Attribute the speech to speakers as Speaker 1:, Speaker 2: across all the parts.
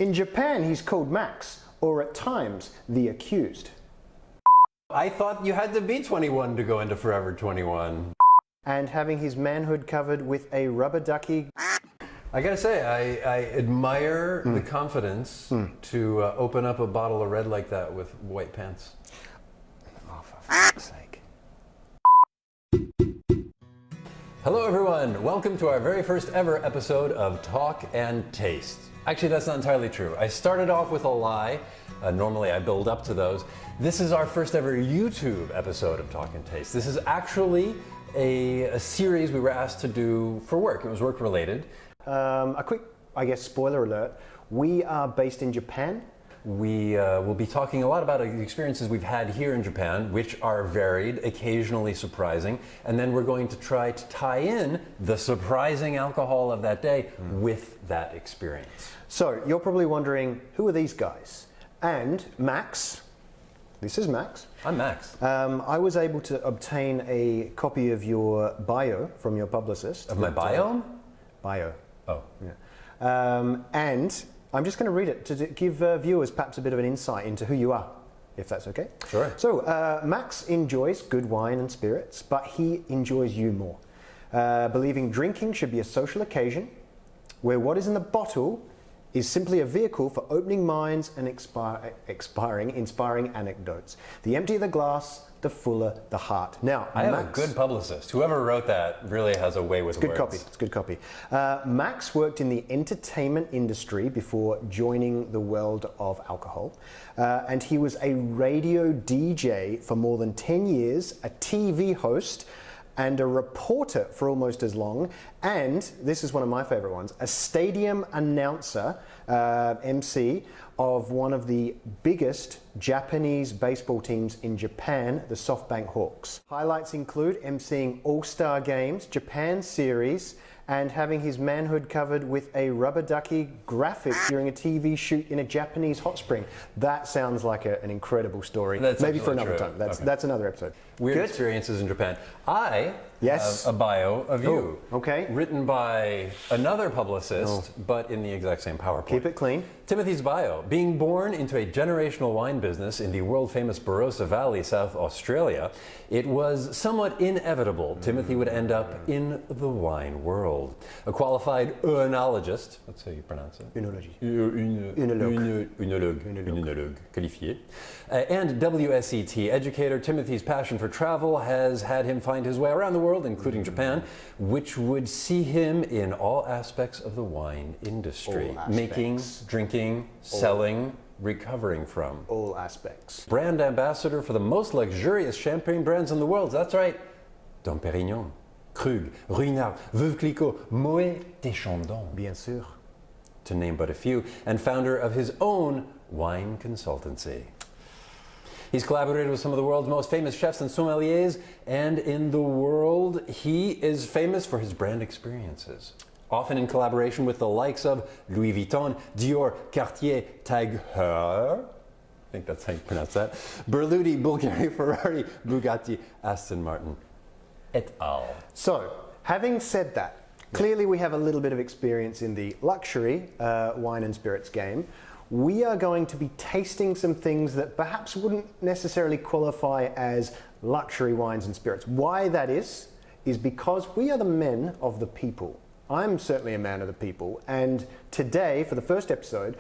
Speaker 1: In Japan, he's called Max, or at times, the accused.
Speaker 2: I thought you had to be 21 to go into Forever 21.
Speaker 1: And having his manhood covered with a rubber ducky.
Speaker 2: I gotta say, I admire the confidence to open up a bottle of red like that with white pants.
Speaker 1: Oh, for fuck's sake.
Speaker 2: Hello everyone, welcome to our very first ever episode of Talk and Taste. Actually, that's not entirely true. I started off with a lie. Normally I build up to those. This is our first ever YouTube episode of Talk and Taste. This is actually a series we were asked to do for work. It was work related.
Speaker 1: A quick, I guess, spoiler alert. We are based in Japan.
Speaker 2: We will be talking a lot about the experiences we've had here in Japan, which are varied, occasionally surprising, and then we're going to try to tie in the surprising alcohol of that day with that experience.
Speaker 1: So, you're probably wondering, who are these guys? And Max, this is Max.
Speaker 2: I'm Max.
Speaker 1: I was able to obtain a copy of your bio from your publicist.
Speaker 2: Of my biome?
Speaker 1: Bio.
Speaker 2: Oh.
Speaker 1: Yeah. And I'm just going to read it to give viewers perhaps a bit of an insight into who you are, if that's okay.
Speaker 2: Sure.
Speaker 1: So, Max enjoys good wine and spirits, but he enjoys you more. Believing drinking should be a social occasion where what is in the bottle is simply a vehicle for opening minds and inspiring anecdotes. The emptier the glass, the fuller the heart. Now,
Speaker 2: I have a good publicist. Whoever wrote that really has a way with words.
Speaker 1: Good copy. It's good copy. Max worked in the entertainment industry before joining the world of alcohol, and he was a radio DJ for more than 10 years, a TV host, and a reporter for almost as long, and this is one of my favorite ones, a stadium announcer, MC, of one of the biggest Japanese baseball teams in Japan, the SoftBank Hawks. Highlights include emceeing All-Star Games, Japan Series, and having his manhood covered with a rubber ducky graphic during a TV shoot in a Japanese hot spring. That sounds like an incredible story.
Speaker 2: That's
Speaker 1: maybe for another
Speaker 2: true.
Speaker 1: time. That's another episode.
Speaker 2: Weird
Speaker 1: Good?
Speaker 2: experiences in Japan. I
Speaker 1: Yes.
Speaker 2: have a bio of you.
Speaker 1: Okay.
Speaker 2: Written by another publicist, but in the exact same PowerPoint.
Speaker 1: Keep it clean.
Speaker 2: Timothy's bio. Being born into a generational wine business in the world-famous Barossa Valley, South Australia, it was somewhat inevitable Timothy would end up in the wine world. A qualified œnologist, that's how you pronounce it.
Speaker 1: Œnologie.
Speaker 2: Œnologue, qualifié. And WSET educator, Timothy's passion for travel has had him find his way around the world, including Japan, which would see him in all aspects of the wine industry. Making, drinking, selling, recovering from.
Speaker 1: All aspects.
Speaker 2: Brand ambassador for the most luxurious champagne brands in the world. That's right. Dom Pérignon, Krug, Ruinart, Veuve Clicquot, Moët et Chandon.
Speaker 1: Bien sûr.
Speaker 2: To name but a few, and founder of his own wine consultancy. He's collaborated with some of the world's most famous chefs and sommeliers, and in the world, he is famous for his brand experiences. Often in collaboration with the likes of Louis Vuitton, Dior, Cartier, Tag Heuer, I think that's how you pronounce that, Berluti, Bulgari, Ferrari, Bugatti, Aston Martin, et al.
Speaker 1: So, having said that, clearly we have a little bit of experience in the luxury wine and spirits game. We are going to be tasting some things that perhaps wouldn't necessarily qualify as luxury wines and spirits. Why that is because we are the men of the people. I'm certainly a man of the people, and today, for the first episode,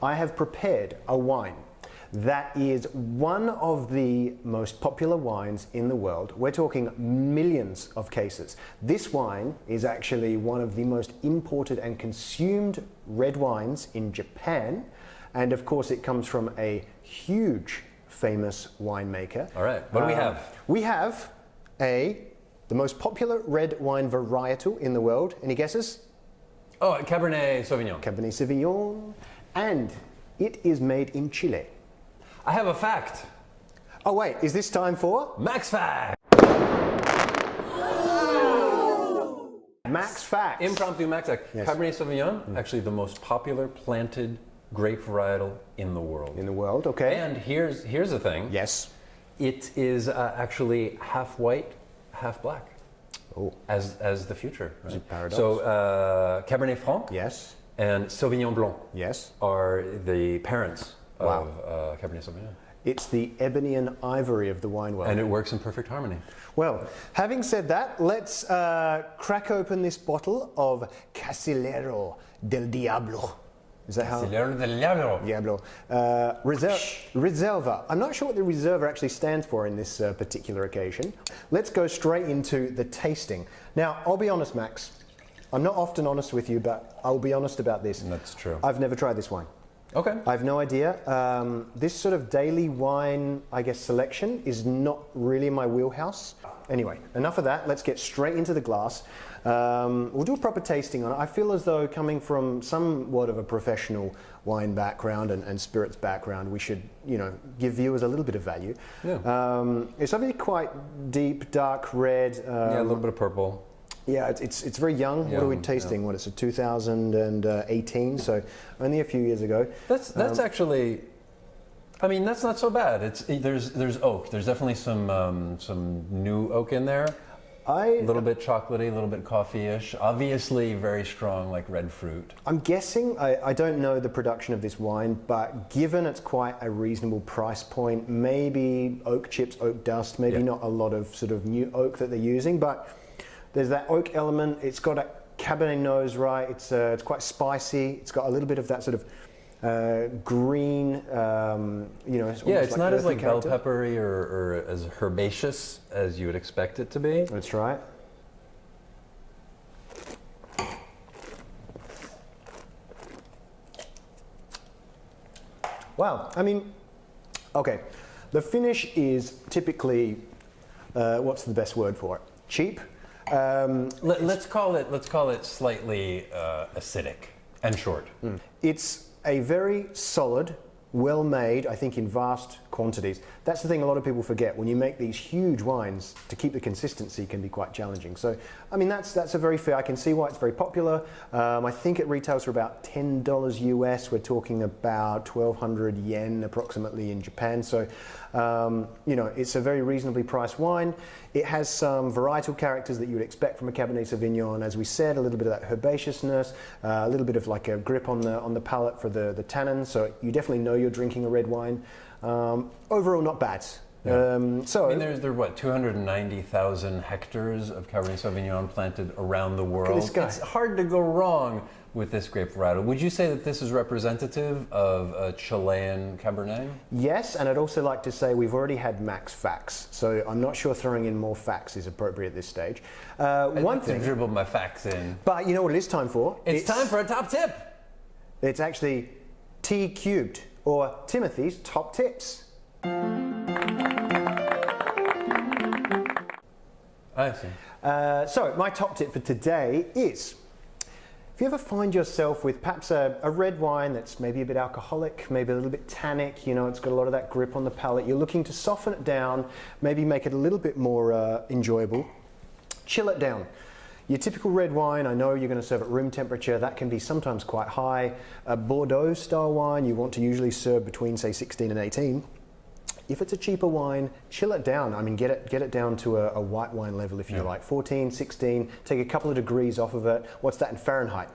Speaker 1: I have prepared a wine that is one of the most popular wines in the world. We're talking millions of cases. This wine is actually one of the most imported and consumed red wines in Japan. And of course, it comes from a huge, famous winemaker.
Speaker 2: All right, what do we have?
Speaker 1: We have the most popular red wine varietal in the world. Any guesses?
Speaker 2: Oh, Cabernet Sauvignon.
Speaker 1: Cabernet Sauvignon. And it is made in Chile.
Speaker 2: I have a fact.
Speaker 1: Oh wait, is this time for?
Speaker 2: Max Fact.
Speaker 1: Max Facts.
Speaker 2: Impromptu Max Fact.
Speaker 1: Yes.
Speaker 2: Cabernet Sauvignon, actually the most popular planted grape varietal in the world.
Speaker 1: In the world, okay.
Speaker 2: And here's the thing.
Speaker 1: Yes.
Speaker 2: It is actually half white, half black.
Speaker 1: Oh.
Speaker 2: As the future. Right?
Speaker 1: It's a paradox.
Speaker 2: So Cabernet Franc.
Speaker 1: Yes.
Speaker 2: and Sauvignon Blanc
Speaker 1: Yes.
Speaker 2: are the parents
Speaker 1: Wow.
Speaker 2: of Cabernet Sauvignon.
Speaker 1: It's the ebony and ivory of the wine world.
Speaker 2: And it works in perfect harmony.
Speaker 1: Well, having said that, let's crack open this bottle of Casillero del Diablo. Is that how?
Speaker 2: Casillero del Diablo.
Speaker 1: Diablo. Reserva. I'm not sure what the Reserva actually stands for in this particular occasion. Let's go straight into the tasting. Now, I'll be honest, Max. I'm not often honest with you, but I'll be honest about this.
Speaker 2: That's true.
Speaker 1: I've never tried this wine.
Speaker 2: Okay.
Speaker 1: I have no idea. This sort of daily wine, I guess, selection is not really my wheelhouse. Anyway, enough of that. Let's get straight into the glass. We'll do a proper tasting on it. I feel as though coming from somewhat of a professional wine background and spirits background, we should, give viewers a little bit of value.
Speaker 2: Yeah.
Speaker 1: It's obviously quite deep, dark red.
Speaker 2: Yeah, a little bit of purple.
Speaker 1: Yeah, it's very young. What are we tasting? What is it? 2018, so only a few years ago.
Speaker 2: That's actually, I mean, that's not so bad. There's oak. There's definitely some new oak in there. A little bit chocolatey, a little bit coffee-ish. Obviously, very strong, like red fruit.
Speaker 1: I'm guessing, I don't know the production of this wine, but given it's quite a reasonable price point, maybe oak chips, oak dust, maybe not a lot of sort of new oak that they're using, but there's that oak element. It's got a Cabernet nose, right? It's quite spicy. It's got a little bit of that sort of green, It's
Speaker 2: it's not as like bell
Speaker 1: character.
Speaker 2: peppery or as herbaceous as you would expect it to be.
Speaker 1: That's right. Wow. I mean, okay. The finish is typically, what's the best word for it? Cheap.
Speaker 2: Let's call it slightly acidic and short.
Speaker 1: It's a very solid, well-made, I think in vast quantities. That's the thing a lot of people forget. When you make these huge wines, to keep the consistency can be quite challenging. So, I mean, that's a very fair, I can see why it's very popular. I think it retails for about $10 US. We're talking about 1,200 yen approximately in Japan. So, it's a very reasonably priced wine. It has some varietal characters that you would expect from a Cabernet Sauvignon. As we said, a little bit of that herbaceousness, a little bit of like a grip on the palate for the tannins. So you definitely know you're drinking a red wine. Overall, not bad.
Speaker 2: Yeah. I mean, there are what, 290,000 hectares of Cabernet Sauvignon planted around the world.
Speaker 1: Look at this guy.
Speaker 2: It's hard to go wrong with this grape varietal. Would you say that this is representative of a Chilean Cabernet?
Speaker 1: Yes, and I'd also like to say we've already had max facts, so I'm not sure throwing in more facts is appropriate at this stage.
Speaker 2: One thing, dribble my facts in.
Speaker 1: But you know what it is time for?
Speaker 2: It's time for a top tip.
Speaker 1: It's actually T cubed, or Timothy's top tips.
Speaker 2: I see.
Speaker 1: So my top tip for today is, if you ever find yourself with perhaps a red wine that's maybe a bit alcoholic, maybe a little bit tannic, it's got a lot of that grip on the palate, you're looking to soften it down, maybe make it a little bit more enjoyable, chill it down. Your typical red wine, I know you're going to serve at room temperature, that can be sometimes quite high. A Bordeaux style wine, you want to usually serve between say 16 and 18. If it's a cheaper wine, chill it down. I mean, get it down to a white wine level if you like. 14, 16, take a couple of degrees off of it. What's that in Fahrenheit?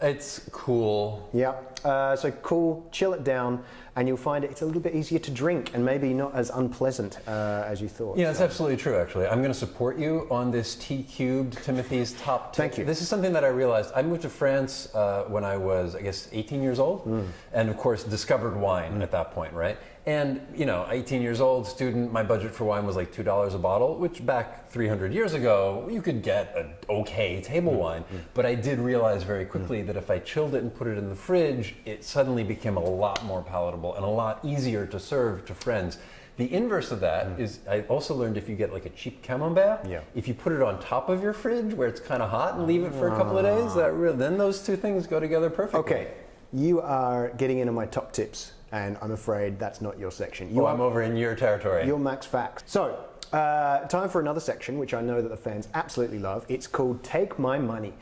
Speaker 2: It's cool.
Speaker 1: Yeah, so cool, chill it down, and you'll find it's a little bit easier to drink and maybe not as unpleasant as you thought.
Speaker 2: Yeah, that's absolutely true, actually. I'm going to support you on this T cubed Timothy's top tip.
Speaker 1: Thank you.
Speaker 2: This is something that I realized. I moved to France when I was, I guess, 18 years old, and of course discovered wine at that point, right? And, 18 years old, student, my budget for wine was like $2 a bottle, which back 300 years ago, you could get an okay table wine. But I did realize very quickly that if I chilled it and put it in the fridge, it suddenly became a lot more palatable and a lot easier to serve to friends. The inverse of that is, I also learned if you get like a cheap camembert, if you put it on top of your fridge where it's kind of hot and leave it for a couple of days, then those two things go together perfectly.
Speaker 1: Okay, you are getting into my top tips, and I'm afraid that's not your section.
Speaker 2: I'm over in your territory.
Speaker 1: Your max facts. So, time for another section, which I know that the fans absolutely love. It's called Take My Money.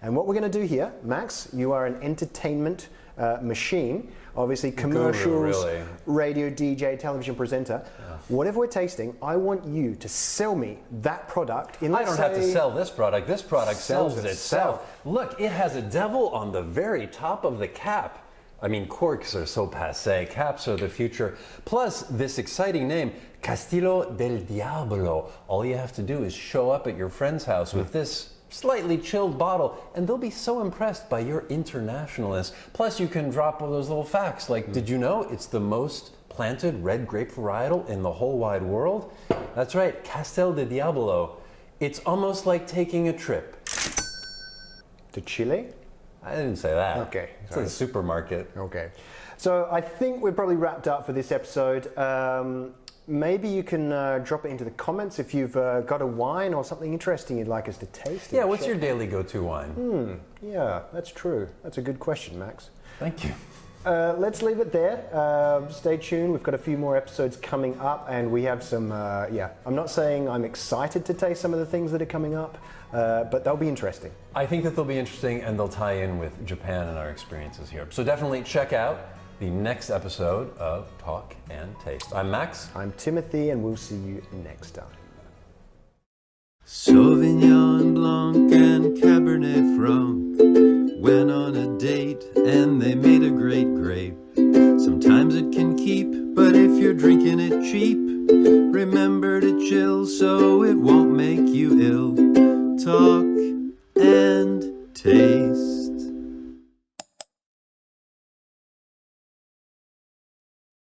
Speaker 1: And what we're going to do here, Max, you are an entertainment machine. Obviously, commercials,
Speaker 2: really.
Speaker 1: radio DJ, television presenter. Whatever we're tasting, I want you to sell me that product.
Speaker 2: I don't have to sell this product. This product sells itself. Look, it has a devil on the very top of the cap. I mean, corks are so passé. Caps are the future. Plus, this exciting name, Castillo del Diablo. All you have to do is show up at your friend's house with this slightly chilled bottle, and they'll be so impressed by your internationalness. Plus, you can drop all those little facts like, did you know it's the most planted red grape varietal in the whole wide world? That's right, Castel de Diablo. It's almost like taking a trip.
Speaker 1: To Chile?
Speaker 2: I didn't say that.
Speaker 1: Okay.
Speaker 2: It's a supermarket.
Speaker 1: Okay. So I think we're probably wrapped up for this episode. Maybe you can drop it into the comments if you've got a wine or something interesting you'd like us to taste.
Speaker 2: Yeah, what's your daily go-to wine?
Speaker 1: Yeah, that's true. That's a good question, Max.
Speaker 2: Thank you.
Speaker 1: Let's leave it there. Stay tuned. We've got a few more episodes coming up, and we have some, I'm not saying I'm excited to taste some of the things that are coming up, but they'll be interesting.
Speaker 2: I think that they'll be interesting, and they'll tie in with Japan and our experiences here. So definitely check out the next episode of Talk and Taste. I'm Max.
Speaker 1: I'm Timothy, and we'll see you next time.
Speaker 3: Sauvignon Blanc and Cabernet Franc went on a date and they made a great grape. Sometimes it can keep, but if you're drinking it cheap,